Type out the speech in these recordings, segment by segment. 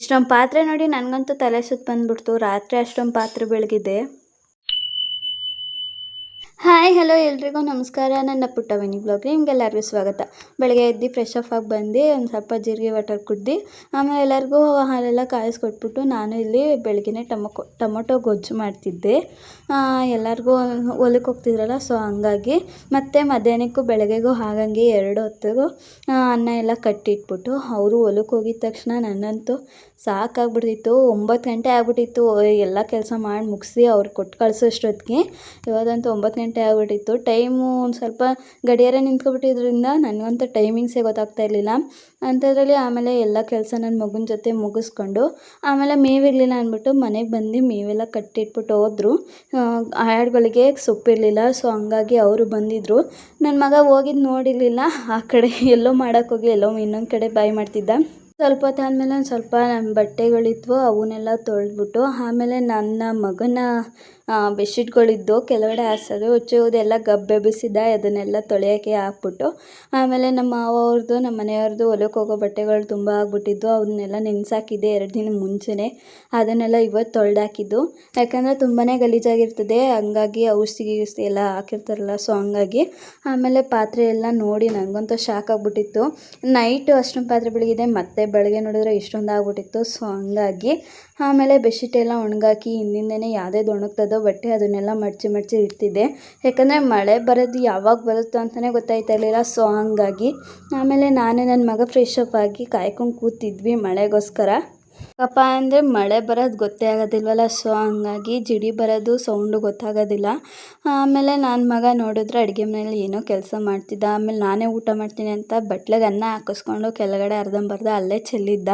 ಇಷ್ಟೊಂದು ಪಾತ್ರೆ ನೋಡಿ ನನಗಂತೂ ತಲೆ ಸುತ್ತು ಬಂದ್ಬಿಡ್ತು. ರಾತ್ರಿ ಅಷ್ಟೊಂದು ಪಾತ್ರೆ ಬೆಳಗಿದೆ. ಹಾಯ್ ಹಲೋ ಎಲ್ರಿಗೂ ನಮಸ್ಕಾರ. ನನ್ನ ಪುಟ್ಟವನಿ ಬ್ಲಾಗ್ಗೆ ನಿಮ್ಗೆಲ್ಲರಿಗೂ ಸ್ವಾಗತ. ಬೆಳಗ್ಗೆ ಎದ್ದು ಫ್ರೆಶ್ ಅಪ್ ಆಗಿ ಬಂದು ಒಂದು ಸ್ವಲ್ಪ ಜೀರಿಗೆ ವಾಟರ್ ಕುಡ್ದು ಆಮೇಲೆ ಎಲ್ಲರಿಗೂ ಹಾಲೆಲ್ಲ ಕಾಯಿಸ್ಕೊಟ್ಬಿಟ್ಟು ನಾನು ಇಲ್ಲಿ ಬೆಳಗ್ಗೆ ಟೊಮೊಟೊ ಗೊಜ್ಜು ಮಾಡ್ತಿದ್ದೆ. ಎಲ್ಲರಿಗೂ ಹೊಲಕ್ಕೆ ಹೋಗ್ತಿದ್ರಲ್ಲ, ಸೊ ಹಂಗಾಗಿ ಮತ್ತು ಮಧ್ಯಾಹ್ನಕ್ಕೂ ಬೆಳಗ್ಗೆಗೂ ಹಾಗಂಗೆ 2 ಹೊತ್ತಿಗೂ ಅನ್ನ ಎಲ್ಲ ಕಟ್ಟಿಟ್ಬಿಟ್ಟು ಅವರು ಹೊಲಕ್ಕೆ ಹೋಗಿದ ತಕ್ಷಣ ನನ್ನಂತೂ ಸಾಕಾಗ್ಬಿಡ್ತಿತ್ತು. 9 ಗಂಟೆ ಆಗ್ಬಿಟ್ಟಿತ್ತು ಎಲ್ಲ ಕೆಲಸ ಮಾಡಿ ಮುಗಿಸಿ ಅವ್ರು ಕೊಟ್ಟು ಕಳಿಸೋಷ್ಟೊತ್ತಿಗೆ. ಇವಾಗಂತೂ 9 ಗಂಟೆ ಆಗ್ಬಿಟ್ಟಿತ್ತು. ಟೈಮು ಒಂದು ಸ್ವಲ್ಪ ಗಡಿಯಾರ ನಿಂತ್ಕೊಬಿಟ್ಟಿದ್ರಿಂದ ನನಗಂತೂ ಟೈಮಿಂಗ್ಸೇ ಗೊತ್ತಾಗ್ತಾ ಇರಲಿಲ್ಲ. ಅಂಥದ್ರಲ್ಲಿ ಆಮೇಲೆ ಎಲ್ಲ ಕೆಲಸ ನನ್ನ ಮಗನ ಜೊತೆ ಮುಗಿಸ್ಕೊಂಡು ಆಮೇಲೆ ಮೇವಿರಲಿಲ್ಲ ಅಂದ್ಬಿಟ್ಟು ಮನೆಗೆ ಬಂದು ಮೇವೆಲ್ಲ ಕಟ್ಟಿಟ್ಬಿಟ್ಟು ಹೋದರು. ಆಡುಗಳಿಗೆ ಸೊಪ್ಪಿರಲಿಲ್ಲ, ಸೊ ಹಂಗಾಗಿ ಅವರು ಬಂದಿದ್ದರು. ನನ್ನ ಮಗ ಹೋಗಿದ್ದು ನೋಡಿರಲಿಲ್ಲ. ಆ ಕಡೆ ಎಲ್ಲೋ ಮಾಡೋಕ್ಕೋಗಿ ಎಲ್ಲೋ ಇನ್ನೊಂದು ಕಡೆ ಬಾಯಿ ಮಾಡ್ತಿದ್ದ. ಸ್ವಲ್ಪ ಹೊತ್ತಾದಮೇಲೆ ಒಂದು ಸ್ವಲ್ಪ ನನ್ನ ಬಟ್ಟೆಗಳಿದ್ವು, ಅವನ್ನೆಲ್ಲ ತೊಳೆದ್ಬಿಟ್ಟು ಆಮೇಲೆ ನನ್ನ ಮಗನ ಬೆಡ್ಶೀಟ್ಗಳಿದ್ದು ಕೆಳಗಡೆ ಹಾಸೋದು ಹುಚ್ಚೋದು ಎಲ್ಲ ಗಬ್ಬೆ ಬಿಸಿದ್ದ, ಅದನ್ನೆಲ್ಲ ತೊಳೆಯೋಕ್ಕೆ ಹಾಕ್ಬಿಟ್ಟು ಆಮೇಲೆ ನಮ್ಮ ಮಾವ ಅವ್ರದ್ದು ನಮ್ಮ ಮನೆಯವ್ರದ್ದು ಹೊಲಕ್ಕೆ ಹೋಗೋ ಬಟ್ಟೆಗಳು ತುಂಬ ಆಗ್ಬಿಟ್ಟಿದ್ದು, ಅವನ್ನೆಲ್ಲ ನೆನೆಸಾಕಿದ್ದೆ 2 ದಿನ ಮುಂಚೆನೇ. ಅದನ್ನೆಲ್ಲ ಇವತ್ತು ತೊಳೆದಾಕಿದ್ದು, ಯಾಕಂದರೆ ತುಂಬಾ ಗಲೀಜಾಗಿರ್ತದೆ. ಹಂಗಾಗಿ ಔಷಧಿ ಎಲ್ಲ ಹಾಕಿರ್ತಾರಲ್ಲ, ಸೊ ಹಂಗಾಗಿ. ಆಮೇಲೆ ಪಾತ್ರೆ ಎಲ್ಲ ನೋಡಿ ನನಗಂತೂ ಶಾಕ್ ಆಗಿಬಿಟ್ಟಿತ್ತು. ನೈಟು ಅಷ್ಟೊಂದು ಪಾತ್ರೆ ಬೆಳಗಿದೆ, ಮತ್ತೆ ಬೆಳಗ್ಗೆ ನೋಡಿದ್ರೆ ಇಷ್ಟೊಂದು ಆಗ್ಬಿಟ್ಟಿತ್ತು. ಸೊ ಹಂಗಾಗಿ ಆಮೇಲೆ ಬೆಡ್ಶೀಟ್ ಎಲ್ಲ ಒಣಗಾಕಿ ಹಿಂದಿಂದನೇ ಯಾವುದೇ ಒಣಗ್ತದೋ ಬಟ್ಟೆ ಅದನ್ನೆಲ್ಲ ಮಡಚಿ ಇಡ್ತಿದ್ದೆ. ಯಾಕಂದರೆ ಮಳೆ ಬರೋದು ಯಾವಾಗ ಬರುತ್ತೋ ಅಂತಲೇ ಗೊತ್ತಾಯ್ತಾ ಇರಲಿಲ್ಲ. ಸೊ ಹಂಗಾಗಿ ಆಮೇಲೆ ನಾನು ನನ್ನ ಮಗ ಫ್ರೆಶ್ ಅಪ್ ಆಗಿ ಕಾಯ್ಕೊಂಡು ಕೂತಿದ್ವಿ ಮಳೆಗೋಸ್ಕರ. ಪಾಪ ಅಂದರೆ ಮಳೆ ಬರೋದು ಗೊತ್ತೇ ಆಗೋದಿಲ್ವಲ್ಲ, ಸೊ ಹಂಗಾಗಿ ಜಿಡಿ ಬರೋದು ಸೌಂಡು ಗೊತ್ತಾಗೋದಿಲ್ಲ. ಆಮೇಲೆ ನನ್ನ ಮಗ ನೋಡಿದ್ರೆ ಅಡುಗೆ ಮನೇಲಿ ಏನೋ ಕೆಲಸ ಮಾಡ್ತಿದ್ದ. ಆಮೇಲೆ ನಾನೇ ಊಟ ಮಾಡ್ತೀನಿ ಅಂತ ಬಟ್ಲಿಗೆ ಅನ್ನ ಹಾಕಿಸ್ಕೊಂಡು ಕೆಳಗಡೆ ಅರ್ಧಂಬರ್ಧ ಅಲ್ಲೇ ಚೆಲ್ಲಿದ್ದ.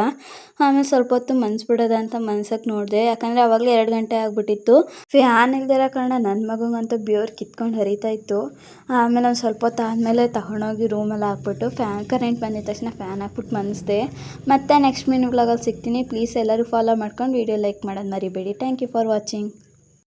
ಆಮೇಲೆ ಸ್ವಲ್ಪ ಹೊತ್ತು ಮನ್ಸ್ಬಿಡೋದ ಅಂತ ಮನ್ಸಕ್ಕೆ ನೋಡಿದೆ, ಯಾಕಂದರೆ ಆವಾಗಲೇ 2 ಗಂಟೆ ಆಗಿಬಿಟ್ಟಿತ್ತು. ಫ್ಯಾನ್ ಇಲ್ದಿರೋ ಕಾರಣ ನನ್ನ ಮಗಂಗಂತೂ ಬೆವರು ಕಿತ್ಕೊಂಡು ಹರಿತಾ ಇತ್ತು. ಆಮೇಲೆ ಒಂದು ಸ್ವಲ್ಪ ಹೊತ್ತು ಆದಮೇಲೆ ತಗೊಂಡೋಗಿ ರೂಮಲ್ಲಿ ಹಾಕ್ಬಿಟ್ಟು ಕರೆಂಟ್ ಬಂದಿದ ತಕ್ಷಣ ಫ್ಯಾನ್ ಹಾಕ್ಬಿಟ್ಟು ಮನ್ನಿಸ್ದೆ. ಮತ್ತು ನೆಕ್ಸ್ಟ್ ಮಿನಿ ವ್ಲಾಗಲ್ಲಿ ಸಿಗ್ತೀನಿ. ಪ್ಲೀಸ್ ಎಲ್ಲರೂ ಫಾಲೋ ಮಾಡ್ಕೊಂಡು ವಿಡಿಯೋ ಲೈಕ್ ಮಾಡೋದು ಮರಿಬೇಡಿ. Thank you for watching.